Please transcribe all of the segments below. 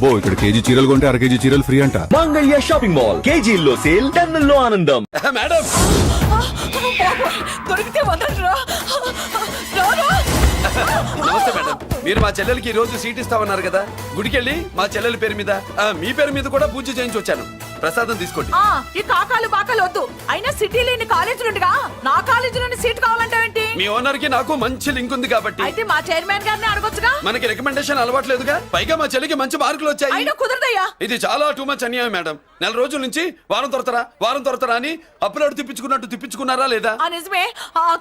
బో ఇక్కడ కేజీ చీరలు కొంటే అర కేజీ చీరలు ఫ్రీ అంట. మంగళ్య షాపింగ్ మాల్, కేజీల్లో సేల్, టన్నుల్లో ఆనందం. మేడం దొరికితే వదలరా. నమస్తే మేడం, మీరు మా చెల్లెలకి ఈ రోజు సీట్ ఇస్తామన్నారు కదా, గుడికెళ్ళి మా చెల్లెల పేరు మీద మీ పేరు మీద కూడా పూజ చేయించి వచ్చాను. ప్రసాదం తీసుకోండి. ఈ కాకాలు బాకాలు వద్దు. అయినా సిటీలో ఇన్ని కాలేజీలు ఉండగా నా కాలేజీలోని సీట్ కావాలంటావేంటి? మీ ఓనర్ కి నాకు మంచి లింక్ ఉంది కాబట్టి. అయితే మా చైర్మన్ గారిని అడగొచ్చుగా. మనకి రికమెండేషన్ అలవాట్లేదుగా, పైగా మా చెల్లికి మంచి మార్కులు వచ్చాయి. అయినా కుదరదయ్యా. ఇది చాలా టూ మచ్ అన్యాయం మేడం. నెల రోజుల నుంచి వారం తొరతరా అని అప్లోడ్ తిప్పించుకున్నట్టు తిప్పించుకున్నారా లేదా? నిజమే,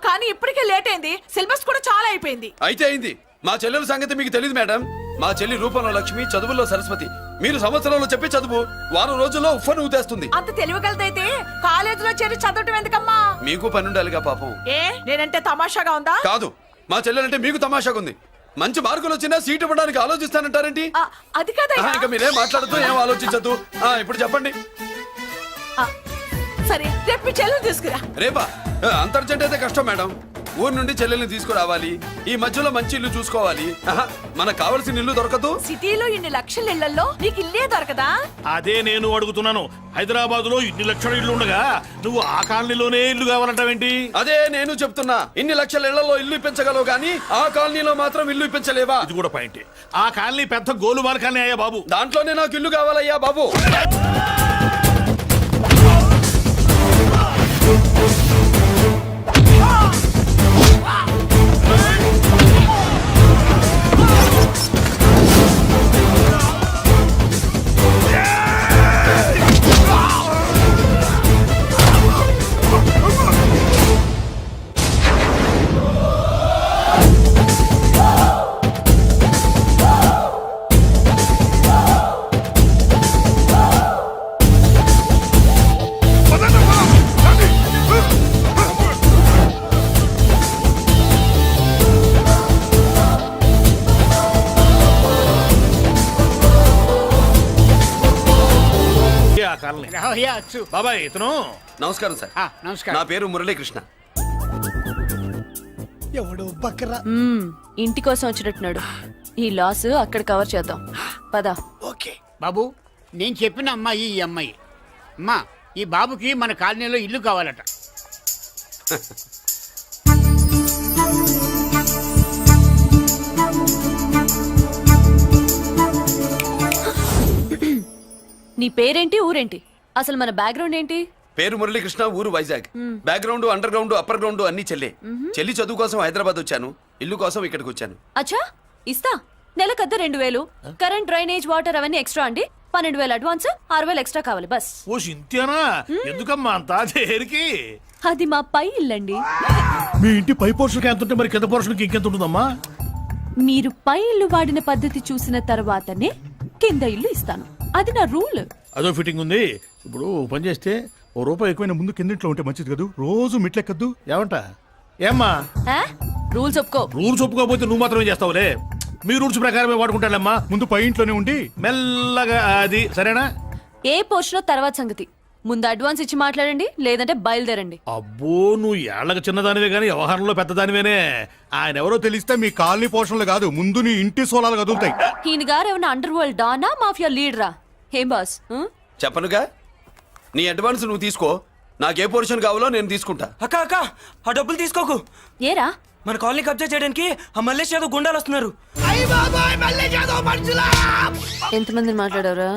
కానీ ఇప్పటికే లేట్ అయింది. సిలబస్ కూడా చాలా అయిపోయింది. అయితే అయింది. మా చెల్లెల సంగతి మీకు తెలియదు మేడం. మా చెల్లి రూపంలో లక్ష్మి, చదువుల్లో సరస్వతి. మీరు సంవత్సరంలో చెప్పి చదువు వారం రోజుల్లో ఉఫ్ఫను ఊతేస్తుంది. అంత తెలివిగలదైతే కాలేజీలో చేరి చదవటం ఎందుకమ్మా? మీకు పని ఉండాలిగా పాపం. నేనంటే తమాషాగా ఉందా? కాదు, మా చెల్లెలంటే మీకు తమాషాగా ఉంది. మంచి మార్కులు వచ్చినా సీట్ ఇవ్వడానికి ఆలోచిస్తానంటారేంటి? అది కాదయ్యా. ఇంకా మీరేం మాట్లాడుతూ ఏం ఆలోచించద్దు. ఇప్పుడు చెప్పండి. సరే, రేపు మీ చెల్లెలు తీసుకురా. రేపా? అంత అర్జెంట్ అయితే కష్టం మేడం. ఊరు నుండి చెల్లెల్ని తీసుకురావాలి, ఈ మధ్యలో మంచి ఇల్లు చూసుకోవాలి. మనకు కావాల్సిన ఇల్లు దొరకదు. సిటీలో ఇన్ని లక్షల ఇళ్లలో నీకు ఇల్లే దొరకదా? అదే నేను అడుగుతున్నాను. హైదరాబాద్ లో ఇన్ని లక్షల ఇల్లు ఉండగా నువ్వు ఆ కాలనీలోనే ఇల్లు కావాలంటావేంటి? అదే నేను చెప్తున్నా. ఇన్ని లక్షల ఇళ్లలో ఇల్లు ఇప్పించగలవు గానీ ఆ కాలనీలో మాత్రం ఇల్లు ఇప్పించలేవా? ఇది కూడా పాయింట్. ఆ కాలనీ పెద్ద గోలుమాల కాలనీ అయ్యా బాబు. దాంట్లోనే నాకు ఇల్లు కావాలయ్యా బాబు. బాబాయ్ ఇతను. నమస్కారం సార్. నమస్కారం. నా పేరు మురళీకృష్ణ. ఇంటి కోసం వచ్చినట్టున్నాడు. ఈ లాస్ అక్కడ కవర్ చేద్దాం పద. ఓకే బాబు, నేను చెప్పిన అమ్మాయి ఈ అమ్మాయి. అమ్మా, ఈ బాబుకి మన కాలనీలో ఇల్లు కావాలట. నీ పేరేంటి, ఊరేంటి, అసలు మన బ్యాక్గ్రౌండ్ ఏంటి? పేరు మురళీకృష్ణ, ఊరు Vizag. Background, under ground, upper ground అన్ని చెల్లి. చెల్లి చదువు కోసం హైదరాబాద్ వచ్చాను, ఇల్లు కోసం ఇక్కడికి వచ్చాను. అచ్చా, ఇస్తా. నెలకద్ద 2000, కరెంట్, డ్రైనేజ్, వాటర్ అవన్నీ ఎక్స్ట్రా అండి. 12,000 అడ్వాన్స్, 6,000 ఎక్స్ట్రా కావాలి బస్. ఓ సింత్యానా, ఎందుకమ్మా అంతా దేనికి? అది మా పై ఇల్లండి. మీ ఇంటి పై పోర్షన్కి ఎంత ఉంటే మరి కింద పోర్షన్కి ఇంకెంత ఉంటుందమ్మా? మీరు పై ఇల్లు వాడిన పద్ధతి చూసిన తర్వాతనే కింద ఇల్లు ఇస్తాను. అది నా రూల్. అదో ఫిట్టింగ్ ఉంది. ఇప్పుడు పని చేస్తే ₹1 ఎక్కువైనా ముందు కిందింట్లో ఉంటే మంచిది కదా, రోజు మిట్లెక్కద్దు. ఏమంట? ఏమ్మా రూల్స్ ఒప్పుకో. రూల్స్ ఒప్పుకోకపోతే నువ్వు మాత్రమే చేస్తావులే. మీ రూల్స్ ప్రకారమే వాడుకుంటానమ్మా. ముందు పై ఇంట్లోనే ఉండి మెల్లగా అది, సరేనా? ఏ పోర్షన్ తర్వాత సంగతి. ముందు అడ్వాన్స్ ఇచ్చి మాట్లాడండి, లేదంటే బయలుదేరండి. అబ్బో, నువ్వు ఏళ్ళకి చిన్నదానివే గానీ వ్యవహారంలో పెద్దదానివేనే. ఆయన ఎవరో తెలిస్తే మీ కాలనీ పోషణలు కాదు, ముందు నీ ఇంటి సోలాలు కదులుతాయి. ఈయన గారు ఏమన్నా అండర్ వరల్డ్ డానా, మాఫియా లీడరా? ఏం బాస్? చెప్పనుగా, నీ అడ్వాన్స్ నువ్వు తీసుకో. నాకు ఏ పోర్షన్ కావాలో నేను తీసుకుంటా. అక్క ఆ డబ్బులు తీసుకోకు. ఏరా, మన కాలనీ కబ్జా చేయడానికి ఆ మల్లేష్ యాదవ్ గుండాలు వస్తున్నారు. ఎంతమందిని మాట్లాడారా?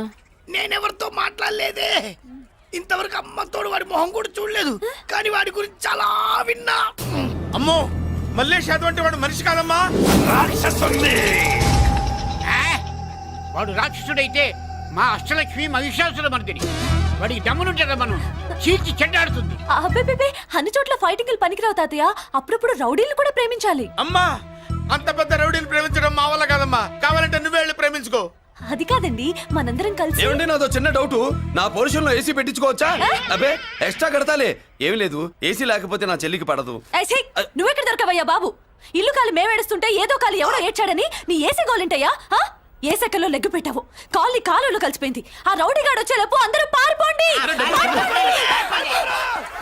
నేనెవరితో మాట్లాడలేదే. ఇంతవరకు అమ్మతోడు వాడి మొహం కూడా చూడలేదు, కానీ వాడి గురించి చాలా విన్నా. అమ్మో, మల్లేష్ యాదవ్ అంటే వాడు మనిషి కాదమ్మా, రాక్షసుని. వాడు రాక్షసుడైతే మా అష్టలక్ష్మి మహిషాసుల మర్దిని. వాడికి దమ్మునుంటారా మనం చీల్చి చెడ్డాడుతుంది. అబ్బే, అన్ని చోట్ల ఫైటింగ్ పనికిరావు తాతయ్య. అప్పుడప్పుడు రౌడీలు కూడా ప్రేమించాలి. అమ్మా, అంత పెద్ద రౌడీలు ప్రేమించడం మా వల్ల కాదమ్మా. కావాలంటే నువ్వే వెళ్ళి ప్రేమించుకో. అది కాదండి, మనందరం కలిసి. ఏమండి, నాదో చిన్న డౌట్. నా పోర్షన్ లో ఏసీ పెట్టించుకోవచ్చా? అబ్బే, ఎక్స్ట్రా కడతాలే. ఏమి లేదు, ఏసీ లేకపోతే నా చెల్లికి పడదు. నువ్వెక్కడ దొరకవయ్యా బాబు? ఇల్లు కాలు మేమేడుస్తుంటే ఏదో కాలు ఎవడో ఏడ్చాడని నీ ఏసీ గోలింటయ్యా? ఏ సెకల్లో లెగ్గు పెట్టావు, కాలి కాలులో కలిసిపోయింది. ఆ రౌడీ గాడు వచ్చేలోపు అందరూ పారిపోండి.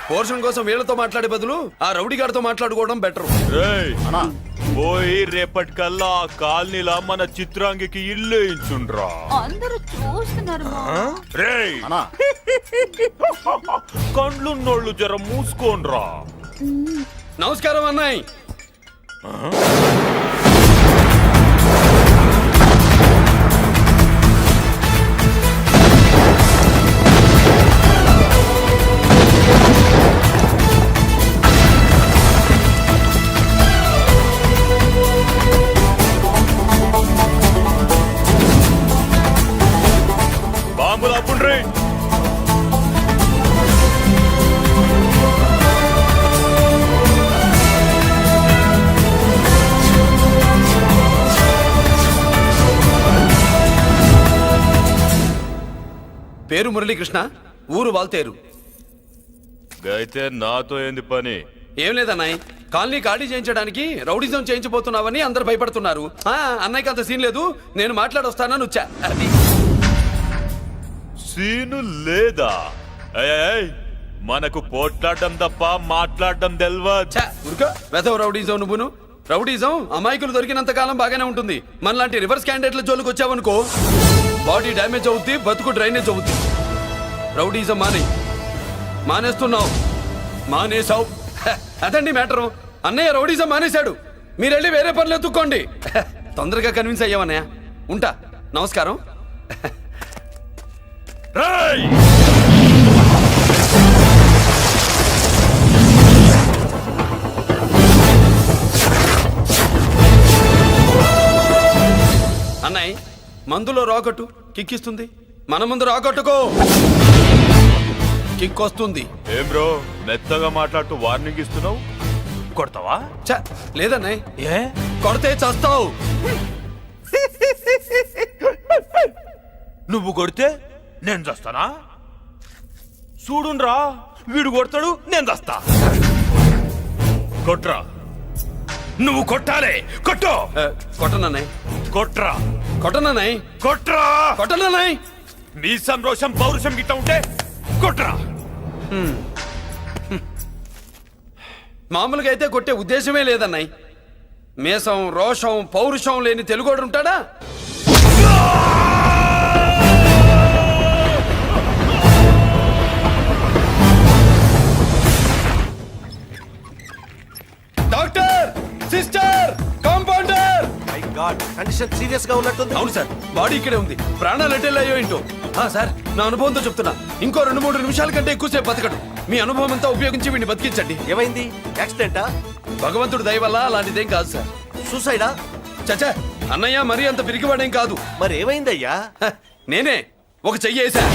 పోర్షన్ కోసం వీళ్ళతో మాట్లాడే బదులు ఆ రౌడీ గారితో మాట్లాడుకోవడం బెటర్. పోయి రేపటికల్లా ఆ కాలనీలా మన చిత్రాంగికి ఇల్లు ఇచ్చుండ్రా. అందరూ చూస్తున్నారు రేయ్ కండ్లున్నోళ్ళు జర మూసుకోండ్రా. నమస్కారం అన్నాయ్. బాంబులు అప్పుండ్రీ. పేరు మురళీకృష్ణ, ఊరు వాల్తేరు. అయితే నాతో ఏంది పని? ఏం లేదన్నాయ్, కాలనీ ఖాళీ చేయించడానికి రౌడిజం చేయించబోతున్నావని అందరు భయపడుతున్నారు. అన్నయ్యకి అంత సీన్ లేదు, నేను మాట్లాడొస్తానని వచ్చా. అది సీను లేదా? ఏయ్, మనకు పోట్లాడడం తప్ప మాట్లాడడం తెల్వా. ఉరుకో వెధవ రౌడీజం. నువ్వును రౌడీజం అమాయకులు దొరికినంత కాలం బాగానే ఉంటుంది. మనలాంటి రివర్స్ క్యాండిడేట్ల జోలికి వచ్చావనుకో బాడీ డ్యామేజ్ అవుద్ది, బతుకు డ్రైనేజ్ అవుద్ది. రౌడీజం మానేస్తున్నావు, మానేసావు. అదండి మ్యాటరు. అన్నయ్య రౌడీజం మానేశాడు, మీరెళ్ళి వేరే పనులు ఎత్తుక్కోండి. తొందరగా కన్విన్స్ అయ్యావన్నయ్య. ఉంటా, నమస్కారం. రేయ్! అన్నయ్య మందులో రాకట్టు కిక్కిస్తుంది, మన ముందు రాకట్టుకో కిక్ వస్తుంది. ఏం బ్రో మెత్తగా మాట్లాడుతూ వార్నింగ్ ఇస్తున్నావు? కొడతావా? లేదన్నయ్య, ఏ కొడితే చస్తావు. నువ్వు కొడితే నేను చస్తానా? చూడుండ్రా, వీడు కొడతాడు, నేను చస్తా. కొట్రా, నువ్వు కొట్టాలి. కొట్టు. కొట్టనన్నయ్య, కొట్రా, కొట్టనన్నయ్య, కొట్రా, కొట్టనన్నయ్య. మీ సంరోషం పౌరుషం గిట్ట ఉంటే కొట్రా. మామూలుగా అయితే కొట్టే ఉద్దేశమే లేదన్నయ్య. మేషం, రోషం, పౌరుషం లేని తెలుగోడు ఉంటాడా? Doctor, sister, compounder. Condition serious గా ఉన్నట్టుంది. అవును సార్, బాడీ ఇక్కడే ఉంది, ప్రాణాలు ఎట్టెళ్ళి అయ్యో ఏంటో. సార్, నా అనుభవంతో చెప్తున్నా, ఇంకో 2-3 నిమిషాల కంటే ఎక్కువసేపు బతకడు. మీ అనుభవం అంతా ఉపయోగించి వీడిని బతికించండి. ఏమైంది? యాక్సిడెంటా? భగవంతుడు దయ వల్ల అలాంటిదేం కాదు సార్. సూసైడా? చచ్చా, అన్నయ్య మరీ అంత పిరికివాడేం కాదు. మరి ఏమైందయ్యా? నేనే ఒక చెయ్యేసా.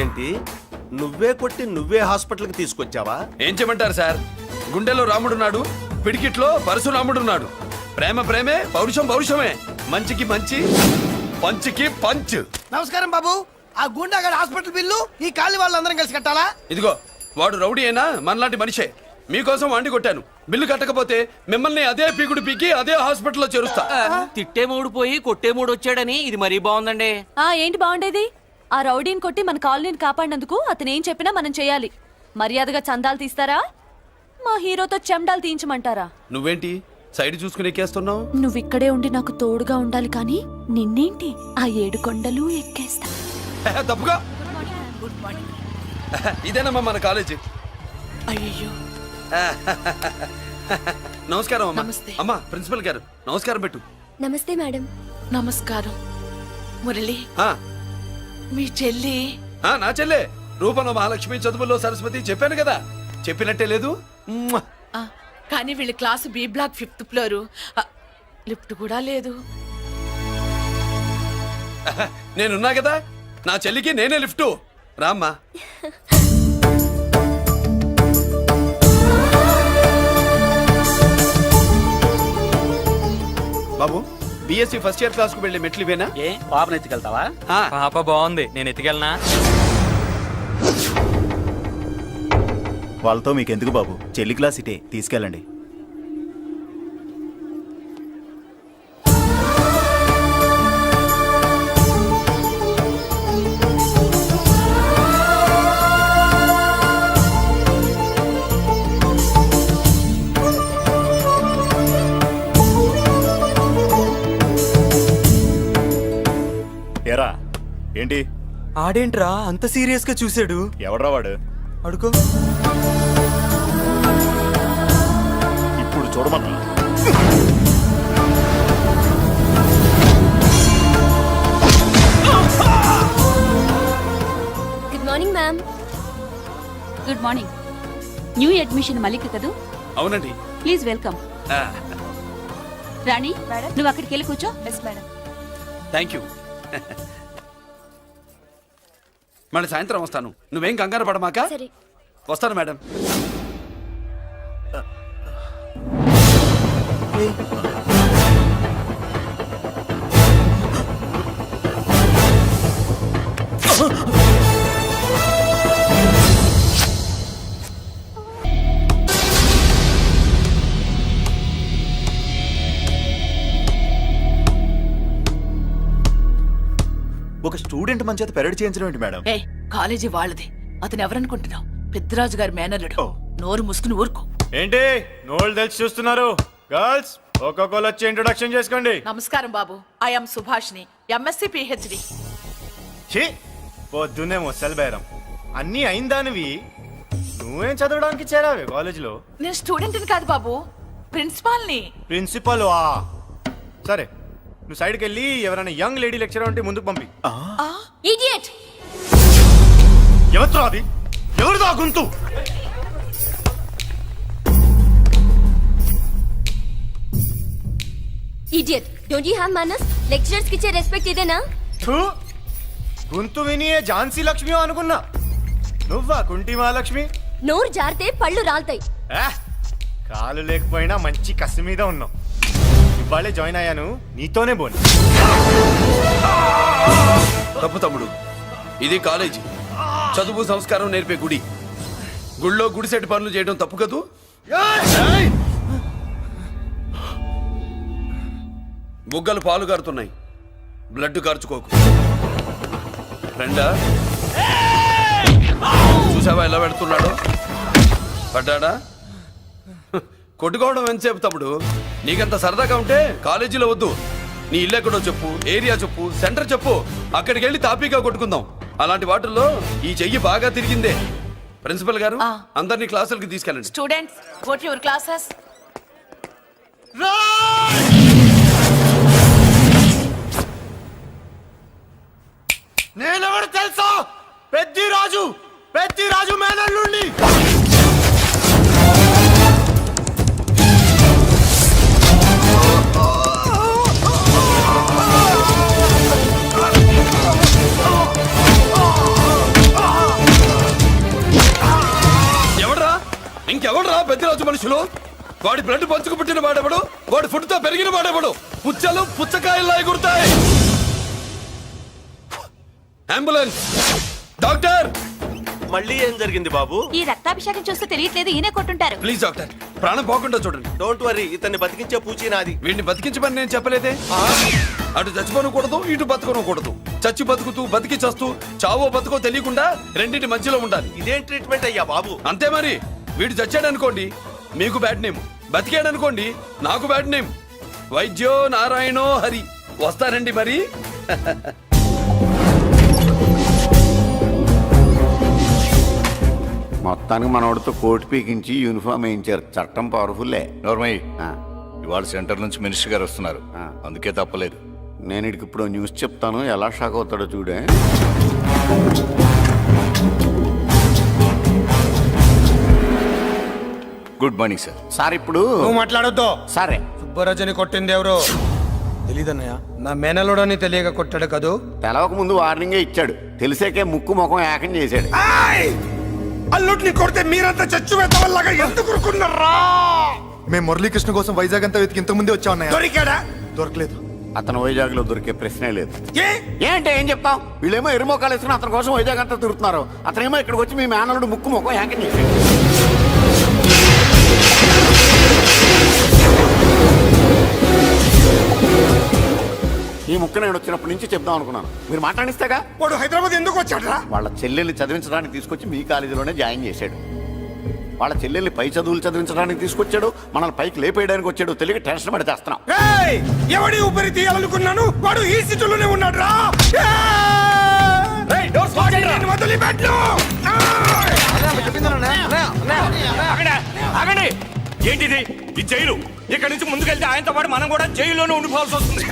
ఏంటి, నువ్వే కొట్టి నువ్వే హాస్పిటల్కి తీసుకొచ్చావా? ఏం చేయమంటారు సార్, గుండెలో రాముడున్నాడు, పిడికిట్లో పరశురాముడున్నాడు. ప్రేమ ప్రేమే, పౌరుషం పౌరుషమే. మంచికి మంచి, పంచికి పంచ్. నమస్కారం బాబు. ఆ గుండాగడ్ హాస్పిటల్ బిల్లు ఈ కాలి వాళ్ళందరం కలిసి కట్టాలా? ఇదిగో, వాడు రౌడీ అయినా మనలాంటి మనిషే. మీకోసం వండి కొట్టాను. బిల్లు కట్టకపోతే మిమ్మల్ని అదే పీకుడు పీకి అదే హాస్పిటల్లో చేరుస్తా. తిట్టే మూడు పోయి కొట్టే మూడు వచ్చాడని ఇది మరీ బాగుందండి. ఏంటి బాగుండేది? ఆ రౌడీని కొట్టి మన కాలనీని కాపాడినందుకు అతను ఏం చెప్పినా మనం చేయాలి. మర్యాదగా చందాలు తీస్తారా, మా హీరోతో చెండాలు తీయించమంటారా? నువ్వేంటి సైడ్ చూసుకుని ఎక్కేస్తున్నావు? నువ్విక్కడే ఉండి నాకు తోడుగా ఉండాలి, కానీ నిన్నేంటి ఆ 7 కొండలు ఎక్కేస్తా. తప్పుగా. ఇదేనమ్మా మన కాలేజీ. అయ్యో, నమస్కారం అమ్మా. నమస్తే. అమ్మా, ప్రిన్సిపల్ గారు నమస్కారం పెట్టు. నమస్తే మేడం. నమస్కారం. మురళి, ఆ, మీ చెల్లి నా చెల్లె రూపంలో మహాలక్ష్మి, చదువుల్లో సరస్వతి. చెప్పాను కదా, చెప్పినట్టే లేదు. కానీ వీళ్ళ class B block 5th floor. Lift కూడా లేదు. నేనున్నా కదా, నా చెల్లికి నేనే లిఫ్ట్. రామ్మా. బాబు, బిఎస్సి ఫస్ట్ ఇయర్ క్లాస్ కు వెళ్ళే మెట్లు ఇవేనా? ఏ పాపను ఎత్తుకెళ్తావా? పాప బాగుంది, నేను ఎత్తుకెళ్ళనా? వాళ్ళతో మీకెందుకు బాబు, చెల్లి క్లాస్ ఇటే, తీసుకెళ్ళండి. ఏంటి ఆడేంట్రా అంత సీరియస్ గా చూసాడు? ఎవడ్రా వాడు? అడుకో. ఇప్పుడు చూడమన్నా. Good morning ma'am. Good morning. New admission Malik కదూ? అవునండి. Please welcome. ఆ, రాణి, నువ్వు అక్కడికి వెళ్ళి కూర్చో. Thank you. మళ్ళీ సాయంత్రం వస్తాను. నువ్వేం కంగారు పడమాక. వస్తాను మేడం. ఒక స్టూడెంట్ మన చేత పెరడ్ చేయించడం ఏంటి మేడం? ఏ కాలేజీ వాళ్ళది. అతను ఎవరనుకుంటున్నావు? పెద్దరాజు గారి మేనల్లుడు. నోరు ముసుకుని ఊరుకో. ఏంటి నోళ్ళు తెలిసి చూస్తున్నారు? గర్ల్స్ ఒక్కొక్కరు వచ్చి ఇంట్రొడక్షన్ చేసుకోండి. నమస్కారం బాబు. ఐఎమ్ సుభాష్ని, ఎంఎస్సి పిహెచ్డి. ఛీ, పొద్దున్నే ముసలి బేరం అన్నీ అయిందానివి. నువ్వేం చదవడానికి చేరావే కాలేజీలో? నేను స్టూడెంట్ని కాదు బాబు, ప్రిన్సిపాల్ని. ప్రిన్సిపల్ వా? సరే, నువ్వు సైడ్కి వెళ్ళి ఎవరైనా యంగ్ లేడీ లెక్చరర్ ఉంటే ముందుకు పంపి. ఇడియట్. ఎవరితో అది? ఎవరిదో ఆ గొంతు? Idiot. Don't you have manners? Lecturers కి ఇచ్చే రెస్పెక్ట్ ఇదేనా? థూ, గొంతు విని ఏ ఝాన్సీ లక్ష్మి అనుకున్నా. నువ్వా కుంటి మహాలక్ష్మి? నోరు జారితే పళ్ళు రాల్తాయి. కాలు లేకపోయినా మంచి కసి మీద ఉన్నావు. ఇవాళే జాయిన్ అయ్యాను, నీతోనే బోని. తప్పు తమ్ముడు, ఇది కాలేజీ. చదువు సంస్కారం నేర్పే గుడి. గుళ్ళో గుడిసెట్టి పనులు చేయడం తప్పు కదూ? బుగ్గలు పాలు కారుతున్నాయి, బ్లడ్ కార్చుకోకు. ఫ్రెండా, చూసావా ఎలా పెడుతున్నాడు? పడ్డాడా? కొట్టుకోవడం ఎంతసేపు తమ్ముడు? నీకంత సరదాగా ఉంటే కాలేజీలో వద్దు. నీ ఇల్లు ఎక్కడో చెప్పు, ఏరియా చెప్పు, సెంటర్ చెప్పు, అక్కడికి వెళ్ళి తాపీగా కొట్టుకుందాం. అలాంటి వాటిల్లో ఈ చెయ్యి బాగా తిరిగిందే. ప్రిన్సిపల్ గారు, అందరినీ క్లాసులకి తీసుకెళ్ళండి. Students, go to your classes. నేనెవరు తెలుసా? పెద్దిరాజు, పెద్దిరాజు మేనల్లుండి. ఎవడ్రా? ఇంకెవడ్రా పెద్దిరాజు మనుషులు? వాడి బ్లడ్ పంచుకు పుట్టిన వాడెవడు? వాడి ఫుడ్ తో పెరిగిన వాడెవడు? పుచ్చలు పుచ్చకాయల్లా ఎగురుతాయి. Ambulance, doctor. మళ్ళీ ఏం జరిగింది బాబు? ఈ రక్తాభిషేకం చూస్తే తెలియట్లేదు, ఈయనే కొట్టుంటారు. ప్లీజ్ డాక్టర్, ప్రాణం పోకుండా చూడండి. డోంట్ వరీ, ఇతన్ని బతికించే పూచి నాది. వీడిని బతికించమని నేను చెప్పలేదే. అటు చచ్చిపోనకూడదు, ఇటు బతకనకూడదు. చచ్చి బతుకుతూ, బతికి చస్తూ, చావో బతుకో తెలియకుండా రెండింటి మధ్యలో ఉండాలి. ఇదేం ట్రీట్మెంట్ అయ్యా బాబు? అంతే మరి. వీడు చచ్చాడనుకోండి, మీకు బ్యాడ్ నేమ్. బతికాడనుకోండి, నాకు బ్యాడ్ నేమ్. వైద్యో నారాయణో హరి. వస్తారండి మరి. మొత్తానికి మనోడితో కోట్ పీకించి యూనిఫామ్ వేయించారు. చట్టం పవర్ఫుల్లే. నోర్మయ్య, ఇవాళ సెంటర్ నుంచి మినిస్టర్ గారు వస్తున్నారు, అందుకే తప్పలేదు. నేను ఇడికి ఇప్పుడు న్యూస్ చెప్తాను, ఎలా షాక్ అవుతాడో చూడే. Good morning sir. సార్ ఇప్పుడు నువ్వు మాట్లాడొద్దు. సరే, సుబ్బరాజుని కొట్టింది ఎవరు? తెలీదన్నయ్య. నా మేనలోడని తెలియక కొట్టాడు కదూ. తెలవక ముందు వార్నింగే ఇచ్చాడు, తెలిసాకే ముక్కు ముఖం ఏకం చేశాడు. అల్లుడిని కొడితే మీరంతా చచ్చు వెతవల్లాగా ఎందుకు ఊరుకున్నారా? మేము మురళీకృష్ణ కోసం వైజాగ్ అంతా వెతికి ఇంత ముందే వచ్చా ఉన్నాయా? దొరికాడా? దొరకలేదు. అతను వైజాగ్ లో దొరికే ప్రశ్నే లేదు. ఏ ఏంటే ఏం చెప్తాం? వీళ్ళేమో ఎరుమోకాలు వేసుకుని అతని కోసం వైజాగ్ అంతా తిరుగుతున్నారు. అతనేమో ఇక్కడికి వచ్చి మీ మేనలుడు ముక్కు ముఖం ఏకం చేశాడు. ఈ ముక్క నేను వచ్చినప్పటి నుంచి చెప్దాం అనుకున్నాను, మీరు మాట్లాడిస్తేగా. వాడు హైదరాబాద్ ఎందుకు వచ్చాడరా? వాళ్ళ చెల్లెల్ని చదివించడానికి తీసుకొచ్చి మీ కాలేజీలోనే జాయిన్ చేశాడు. వాళ్ళ చెల్లెల్ని పై చదువులు చదివించడానికి తీసుకొచ్చాడు, మనల్ని పైకి లేపేయడానికి వచ్చాడు. తెలియక టెన్షన్ పడి చేస్తున్నాం. ఎవడి ఊపిరి తీయాలనుకున్నాను, వాడు ఈ సిటీలోనే ఉన్నాడు రా. ఆగండి ఏంటిది ఈ జైలు ఇక్కడ నుంచి ముందుకెళ్తే ఆయనతో పాటు మనం కూడా జైల్లోనే ఉండిపోవాల్సి వస్తుంది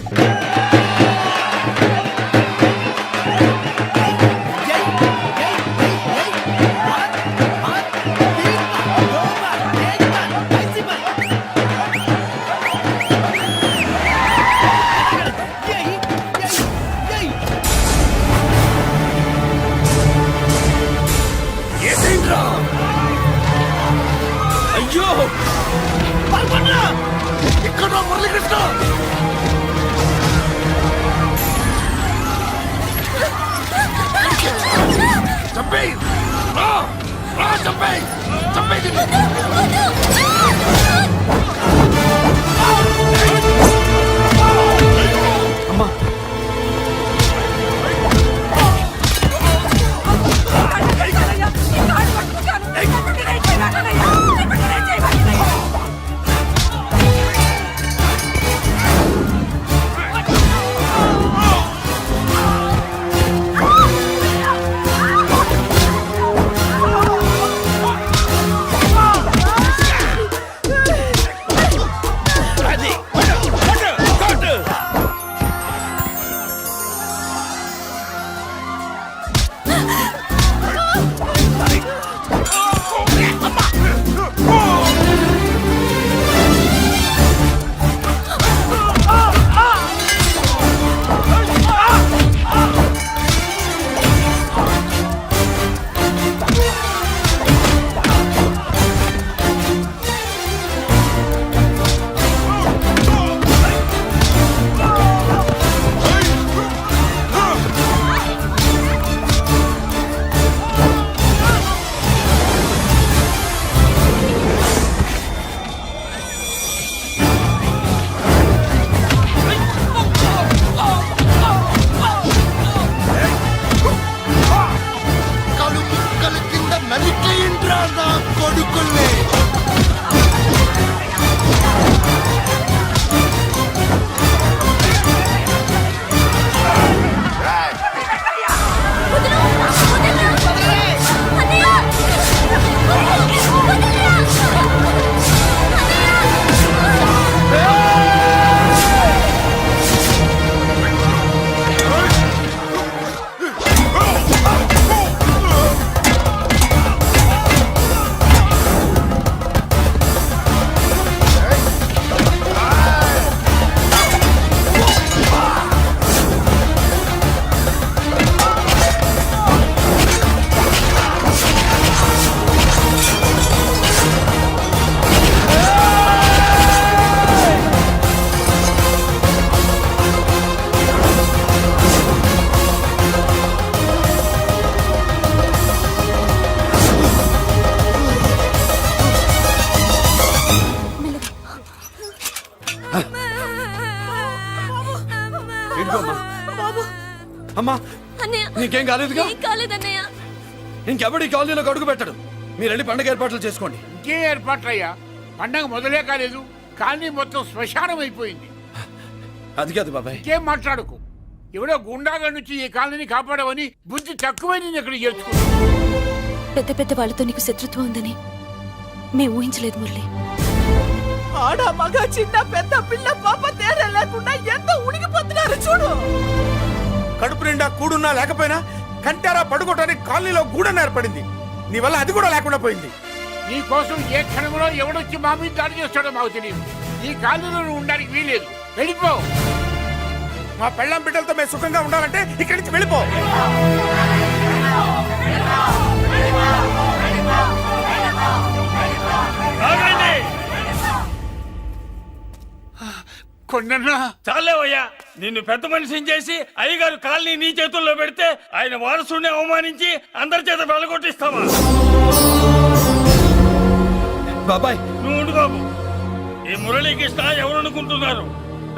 అయ్యో ఇక్కడ మురళీకృష్ణ చంపేయ్ చంపేయ్ చంపేయ్ అమ్మా నీకేం కాలేదుగా కాలేదన్నయ్య. ఇంకెవడి కాలనీలో అడుగు పెట్టడు. మీరు వెళ్ళి పండుగ ఏర్పాట్లు చేసుకోండి. ఇంకే ఏర్పాట్లయ్యా పండగ మొదలే కాలేదు కానీ మొత్తం శ్మశానం అయిపోయింది. అది కాదు బాబాయ్. ఇంకేం మాట్లాడుకు. ఎవడో గుండాగా నుంచి ఈ కాలనీని కాపాడవని బుద్ధి తక్కువై నేను ఇక్కడ చేర్చుకున్నా. పెద్ద పెద్ద వాళ్ళతో నీకు శత్రుత్వం ఉందని మేము ఊహించలేదు మురళి. ఆడ మగ చిన్న పెద్ద పిల్ల పాప తేడా లేకుండా ఎంత ఉనికిపోతున్నారు చూడు. కడుపు నిండా కూడున్నా లేకపోయినా కంటారా పడుకోవటానికి కాలనీలో గూడన్న ఏర్పడింది. నీ వల్ల అది కూడా లేకుండా పోయింది. నీ కోసం ఏ క్షణంలో ఎవడొచ్చి మా మీద దాడి చేస్తాడో మాకు తెలియదు. ఈ కాలనీలో నువ్వు ఉండడానికి వీలేదు. వెళ్ళిపో. మా పెళ్ళాం బిడ్డలతో మేము సుఖంగా ఉండాలంటే ఇక్కడి నుంచి వెళ్ళిపో. కొండన్నా చాలేవయ్యా, నిన్ను పెద్ద మనిషిని చేసి అయ్యగారు కాలనీ నీ చేతుల్లో పెడితే ఆయన వారసుని అవమానించి అందరి చేత వెళ్ళగొట్టిస్తావా? బాబాయ్ నువ్వు ఉండు బాబు. ఈ మురళీకృష్ణ ఎవరనుకుంటున్నారు?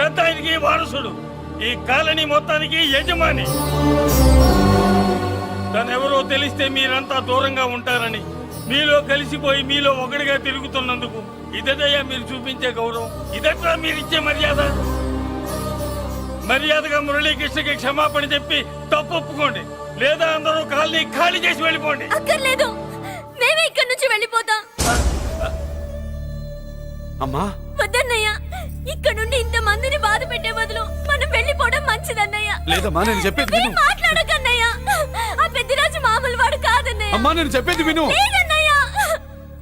పెద్ద ఆయనకి వారసుడు, ఈ కాలనీ మొత్తానికి యజమాని. తనెవరో తెలిస్తే మీరంతా దూరంగా ఉంటారని మీలో కలిసిపోయి మీలో ఒకటిగా తిరుగుతున్నందుకు ఇదటయ్యా మీరు చూపించే గౌరవం, ఇదట్లా మీరిచ్చే మర్యాద. మర్యాదగా మురళీకృష్ణకి క్షమాపణ చెప్పి తప్పు ఒప్పుకోండి, లేదా అందరూ కాలనీ ఖాళీ చేసి వెళ్ళిపోండి. అక్కర్లేదు, మేమే ఇక్కడి నుంచి వెళ్ళిపోతాం. అమ్మా వద్దన్నయ్య, ఇక్కడ నుండి ఇంత మందిని బాధ పెట్టే బదులు మనం వెళ్ళిపోవడం మంచిదన్నయ్య. లేదమ్మా, నేను చెప్పేది విను. మాట్లాడకన్నయ్య, ఆ పెద్దిరాజు మామూలు వాడు కాదన్నయ్య. అమ్మా నేను చెప్పేది విను. లేదన్నయ్య,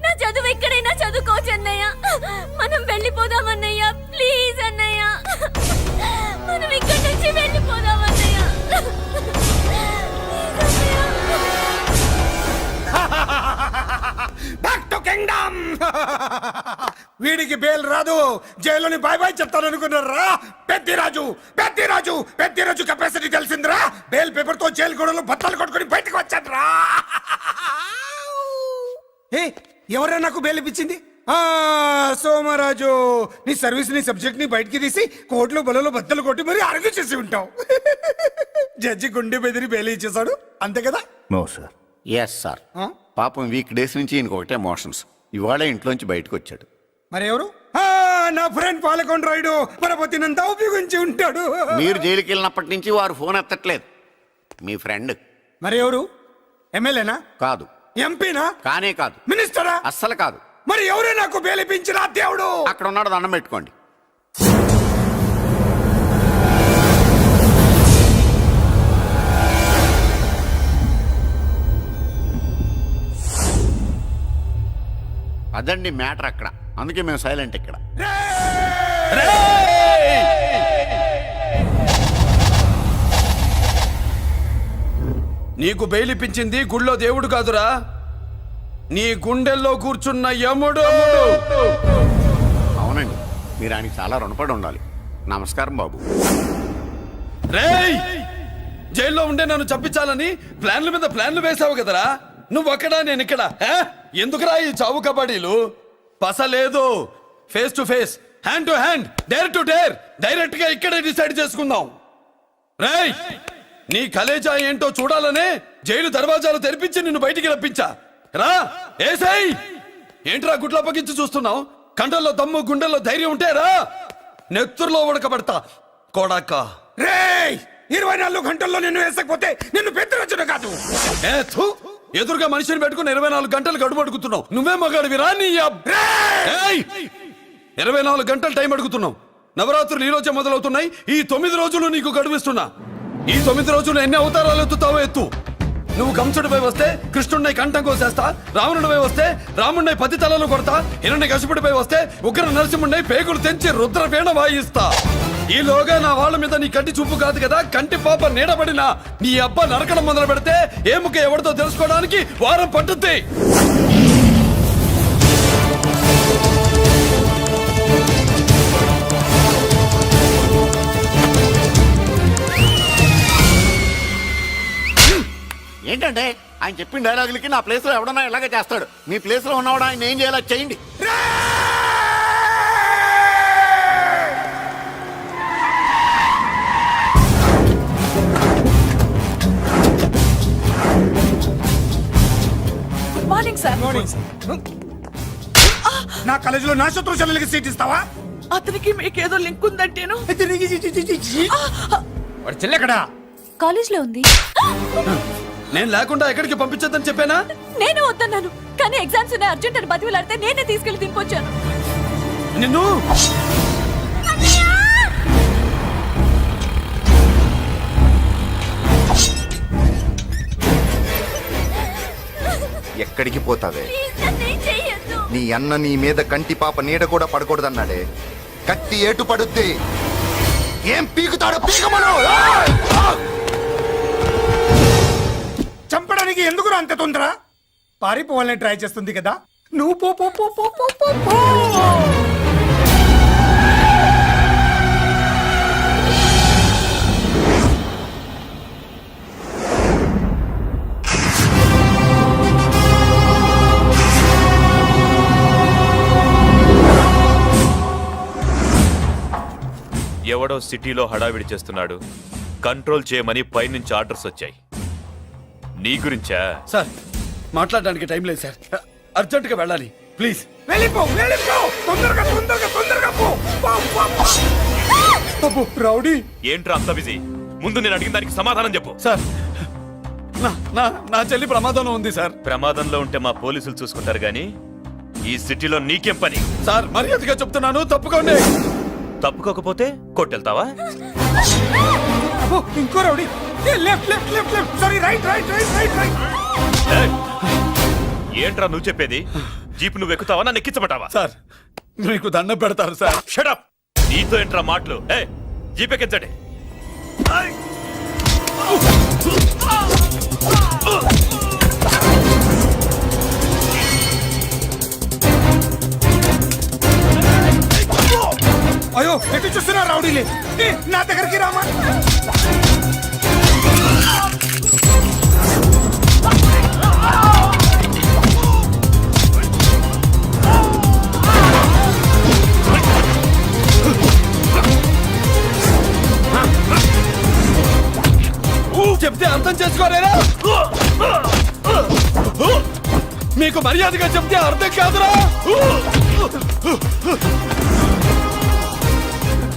నా చదువు ఎక్కడైనా చదువుకోవచ్చు అన్నయ్య. మనం వెళ్ళిపోదామన్నయ్య, ప్లీజ్ అన్నయ్య. మనం ఇక్కడి నుంచి వెళ్ళిపోదామన్నయ్య. Back to kingdom. వీడికి బెయిల్ రాదు, జైల్లోని బాయ్ బాయ్ చెప్తాను అనుకున్నారా? పెద్దిరాజు పెద్దిరాజు పెద్దిరాజు కెపాసిటీ తెలిసిందిరా. బెయిల్ పేపర్ తో జైలు గోడలు బట్టలు కొట్టుకుని బయటకు వచ్చాడ్రా. ఎవరా నాకు బెయిల్ ఇప్పించింది? సోమరాజు, నీ సర్వీస్ నీ సబ్జెక్ట్ ని బయటికి తీసి కోర్టులో బలలో బద్దలు కొట్టి మరి అరుగు చేసి ఉంటావు. జడ్జి గుండె బెదిరి బెయిల్ ఇచ్చేసాడు, అంతే కదా? No sir. Yes sir. పాపం వీక్ డేస్ నుంచి ఈయనకు ఒకటే మోషన్స్. ఇవాళ ఇంట్లోంచి బయటకు వచ్చాడు. మరి ఎవరు? నా ఫ్రెండ్ పాలకొండ రాయుడు పరపతినంతా ఉపయోగించి ఉంటాడు. మీరు జైలుకి వెళ్ళినప్పటి నుంచి వారు ఫోన్ ఎత్తట్లేదు. మీ ఫ్రెండ్. మరి ఎవరు? ఎమ్మెల్యేనా? కాదు. ఎంపీనా? కానే కాదు. మినిస్టరా? అస్సలు కాదు. మరి ఎవరే నాకు బేలిపించిన దేవుడు? అక్కడ ఉన్నాడు, దండం పెట్టుకోండి. అదండి మ్యాటర్ అక్కడ. అందుకే మేము సైలెంట్ ఇక్కడ. నీకు బెయిలిపించింది గుళ్ళో దేవుడు కాదురా, నీ గుండెల్లో కూర్చున్న యముడు. అవునండి, మీరు ఆయనకి చాలా రుణపడి ఉండాలి. నమస్కారం బాబు. రేయ్, జైల్లో ఉండే నన్ను చంపించాలని ప్లాన్ల మీద ప్లాన్లు వేసావు కదరా. నువ్వక్కడా నేను ఇక్కడ. ఎందుకురా ఈ చావు కబడ్డీలు? పసలేదు. Face to face, hand to hand, dare to dare, direct గా ఇక్కడే డిసైడ్ చేసుకుందాం. రేయ్, నీ కలేజా ఏంటో చూడాలనే జైలు దర్వాజాలు తెరిపించి నిన్ను బయటికి రప్పించా. రా ఏసై. ఏంట్రా గుడ్ల పగించి చూస్తున్నావు? కండల్లో దమ్ము, గుండెల్లో ధైర్యం ఉంటే రా, నెత్తురులో ఉడకబడతా కొడాక. రేయ్, 24 గంటల్లో నిన్ను వేసకపోతే నిన్ను పెద్దరొచ్చుడు కాదు. ఎదురుగా మనిషిని పెట్టుకుని 24 గంటలు గడుపు అడుగుతున్నావు. నువ్వే మగాడివిరా? నీ 24 గంటలు టైం అడుగుతున్నావు. నవరాత్రులు ఈ రోజే మొదలవుతున్నాయి. ఈ 9 రోజులు నీకు గడువిస్తున్నా. ఈ 9 రోజులు ఎన్ని అవతారాలు ఎత్తుతావో ఎత్తు. నువ్వు కంసుడిపై వస్తే కృష్ణుడిని కంఠం కోసేస్తా, రావణుడిపై వస్తే రాముడిని 10 తలలు కొడతా, హిరణ్యకశిపుడిపై వస్తే ఉగ్ర నరసింహుడిని పేగులు తెంచి రుద్రవీణ వాయిస్తా. ఈలోగా నా వాళ్ళ మీద నీ కంటి చూపు కాదు కదా, కంటి పాప నీడబడినా నీ అబ్బా నరకడం మొదలు పెడితే ఏ ముఖ ఎవరితో తెలుసుకోవడానికి వారం పట్టుద్ది. ఏంటంటే ఆయన చెప్పిన డైలాగులకి నా ప్లేస్ లో ఎవడన్నా ఇలాగే చేస్తాడు. మీ ప్లేస్ లో ఉన్నవాడు ఆయన ఏం చేయాలో చేయండి. Good morning sir. నా కాలేజీలో నా శత్రు చెల్లెలకి సీట్ ఇస్తావా? అతనికి మీకేదో లింక్ ఉందంటేను. వాడి చెల్లెక్కడా? కాలేజ్ లో ఉంది. నేను లేకుండా ఎక్కడికి పంపించొద్దని చెప్పానా? నేను వద్దన్నాను, కానీ ఎగ్జామ్స్ ఉన్నాయి అర్జెంట్ అని బతిలాడితే నేనే తీసుకెళ్లి దింపొచ్చాను. నిన్ను ఎక్కడికి పోతావే? నీ అన్న నీ మీద కంటి పాప నీడ కూడా పడకూడదన్నాడే. కత్తి ఏటు పడుద్ది. ఏం పీకుతాడో పీకమను. చంపడానికి ఎందుకు అంత తొందర? పారిపోవాలని ట్రై చేస్తుంది కదా. నువ్వు పో పో పో పో పో పో పో. ఎవడో సిటీలో హడావిడి చేస్తున్నాడు, కంట్రోల్ చేయమని పైనుంచి ఆర్డర్స్ వచ్చాయి. నీ గురించా? సార్, మాట్లాడడానికి టైం లేదు సార్, అర్జెంటుగా వెళ్ళాలి ప్లీజ్. వెళ్ళిపో వెళ్ళిపో, తొందరగా తొందరగా తొందరగా పో. అబ్బో, రౌడీ ఏంట్రా అంత బిజీ? ముందు నేను అడిగిన దానికి సమాధానం చెప్పు. సార్ నా చెల్లి ప్రమాదంలో ఉంది సార్. ప్రమాదంలో ఉంటే మా పోలీసులు చూసుకుంటారు గాని ఈ సిటీలో నీకేం పని? సార్ మర్యాదగా చెప్తున్నాను, తప్పుకోండి. తప్పుకోకపోతే కొట్టెళ్తావా? అబ్బో, ఇంకో rowdy. Left left left left sorry right right right right right. ఏయ్! ఏంట్రా నువ్వు చెప్పేది? జీప్ నువ్వు ఎక్కుతావా, నన్ను ఎక్కించమంటావా? సార్ మీకు దండం పెడతారు సార్. షడప్! నీతో ఏంట్రా మాటలు? జీప్ ఎక్కించండి. అయ్యో, ఎటు చూస్తున్నా రౌడీలే. నా దగ్గరికి రామా. చెప్తే అర్థం చేసుకోలేరా? మీకు మర్యాదగా చెప్తే అర్థం కాదురా?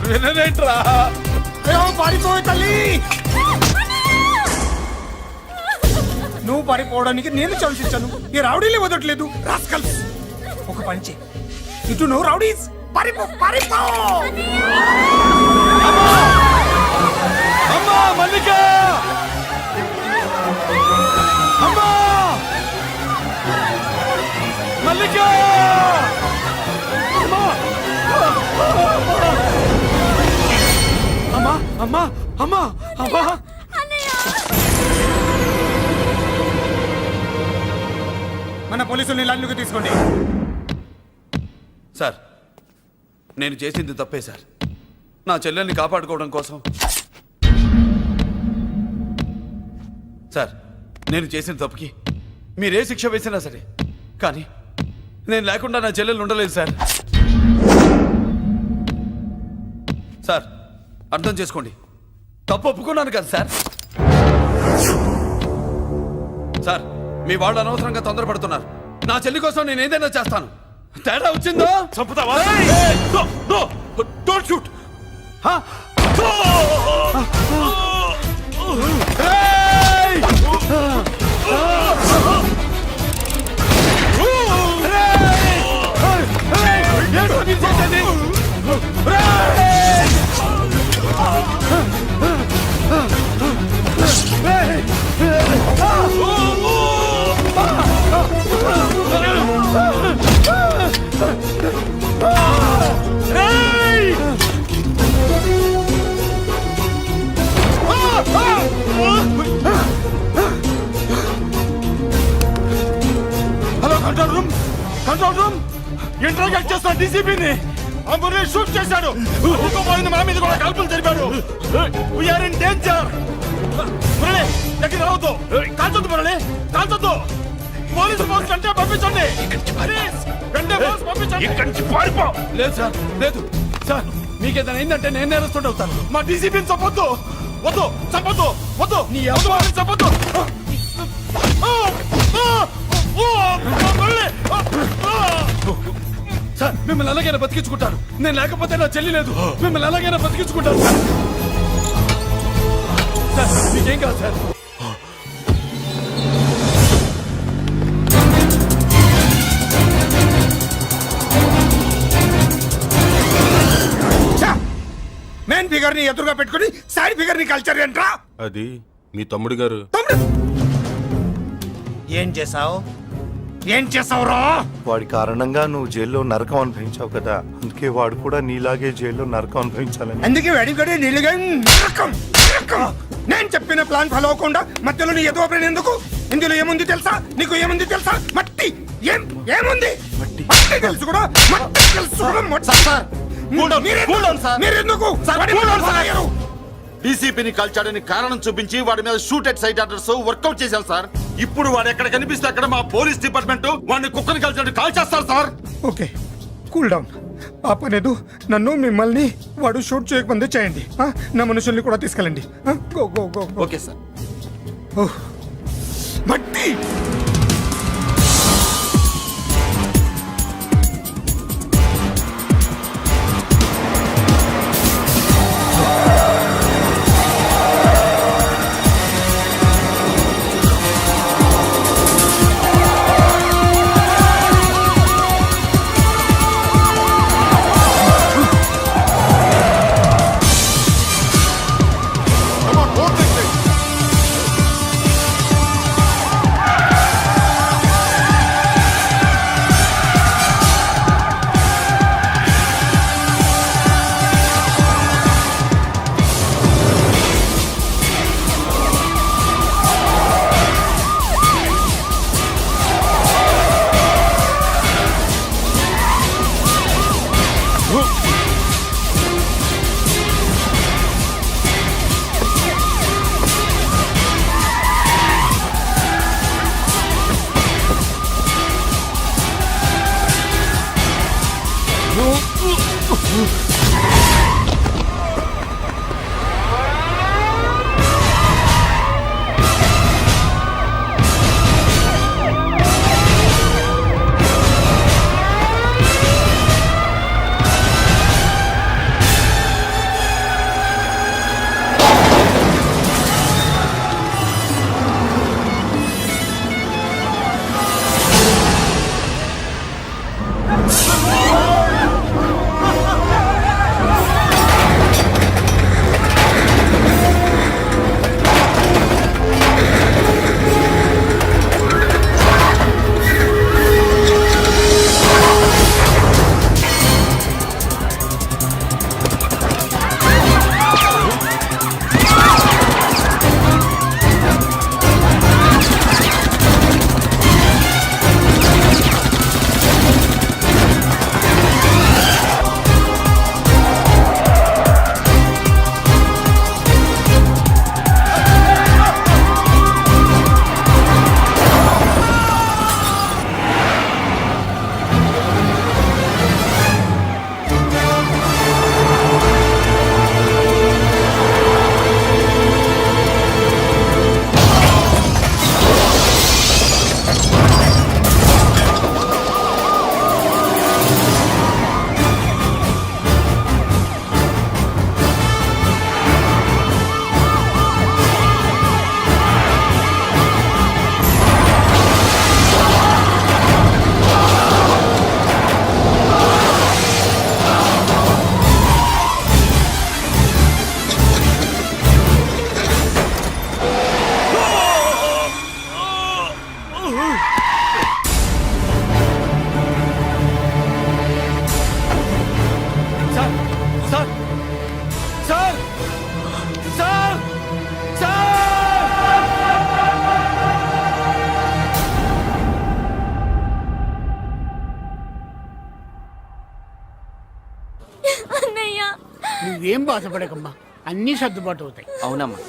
వినరేంట్రా? పారిపోయి తల్లి. నువ్వు పారిపోవడానికి నేను ఛాన్స్ ఇచ్చాను. ఈ రౌడీలే వదలట్లేదు. రాస్కల్స్. ఒక పంచి ఇటు నువ్వు రౌడీస్ పారిపో పారిపో. అమ్మా మల్లిక! అమ్మా మల్లిక! అమ్మా అమ్మా అమ్మా అమ్మా! మన పోలీసుల్ని లైన్లోకి తీసుకోండి. సార్ నేను చేసింది తప్పే సార్. నా చెల్లెల్ని కాపాడుకోవడం కోసం. సార్ నేను చేసిన తప్పుకి మీరే శిక్ష వేసినా సరే, కానీ నేను లేకుండా నా చెల్లెలు ఉండలేదు సార్. సార్ అర్థం చేసుకోండి, తప్పు ఒప్పుకున్నాను కదా సార్. సార్ మీ వాళ్ళు అనవసరంగా తొందరపడుతున్నారు. నా చెల్లి కోసం నేను ఏదైనా చేస్తాను. తేడా వచ్చిందో చంపుతావా? Don't shoot. Hello control room, control room. Interrogate చేస్తున్న డీసీపీని అంబుని షూట్ చేశాడు. ఇంకోపోయింది మా మీద కూడా కాల్పులు జరిపాడు. We're in danger. మురళి దగ్గర రావద్దు. కాల్చొద్దు మురళి, కాల్చొద్దు. పోలీసు ఫోర్స్ అంటే పంపించండి. వెంటనే ఫోర్స్ పంపించండి. ఇక్కడి నుంచి పారిపో. లేదు సార్, లేదు సార్. మీకేదైనా అయిందంటే నేను నేరస్తుండే అవుతాను. మా డీసీపీని చంపొద్దు. వద్దు, చంపొద్దు, వద్దు. నీ అమ్మాయిని చంపొద్దు. సార్ మిమ్మల్ని అలాగైనా బతికించుకుంటాను. నేను లేకపోతే నా చెల్లి లేదు. మిమ్మల్ని అలాగైనా బతికించుకుంటాను సార్. సార్ మీకేం కాదు సార్. మెయిన్ ఫిగర్ ని ఎదురుగా పెట్టుకుని సైడ్ ఫిగర్ ని కల్చర్ ఏంట్రా? అది మీ తమ్ముడు గారు. ఏం చేసావు? ఏం చేసావురా? వాడి కారణంగా నువ్వు జైల్లో నరకం అనుభవించావు కదా, అందుకే వాడు కూడా నీలాగే జైల్లో నరకం అనుభవించాలని. అందుకే వెడిగడి నీళ్ళుగా నరకం నరకం. నేను చెప్పిన ప్లాన్ ఫాలో అవ్వకుండా మధ్యలో నీ ఎదురు ప్లాన్ ఎందుకు? ఇందులో ఏముంది తెలుసా? నీకు ఏముంది తెలుసా? మట్టి. ఏముంది? మట్టి తెలుసు కూడా, మట్టి తెలుసు కూడా. మీరెందుకు డీసీపీని కాల్చాడని కారణం చూపించి వాడి మీద shoot at sight orders workout చేశారు సార్. ఇప్పుడు వాడు ఎక్కడ కనిపిస్తే అక్కడ మా పోలీస్ డిపార్ట్మెంట్ వాడిని కుక్కని కాల్చాడు కాల్ చేస్తారు సార్. Okay, cool down. ఆ పనేదు నన్ను మిమ్మల్ని వాడు షూట్ చేయకముందే చేయండి. నా మనుషుల్ని కూడా తీసుకెళ్ళండి. Go go go. Okay sir. మట్టి అన్నయ్య నువ్వేం బాధపడకమ్మా, అన్నీ సర్దుబాటు అవుతాయి. అవునమ్మా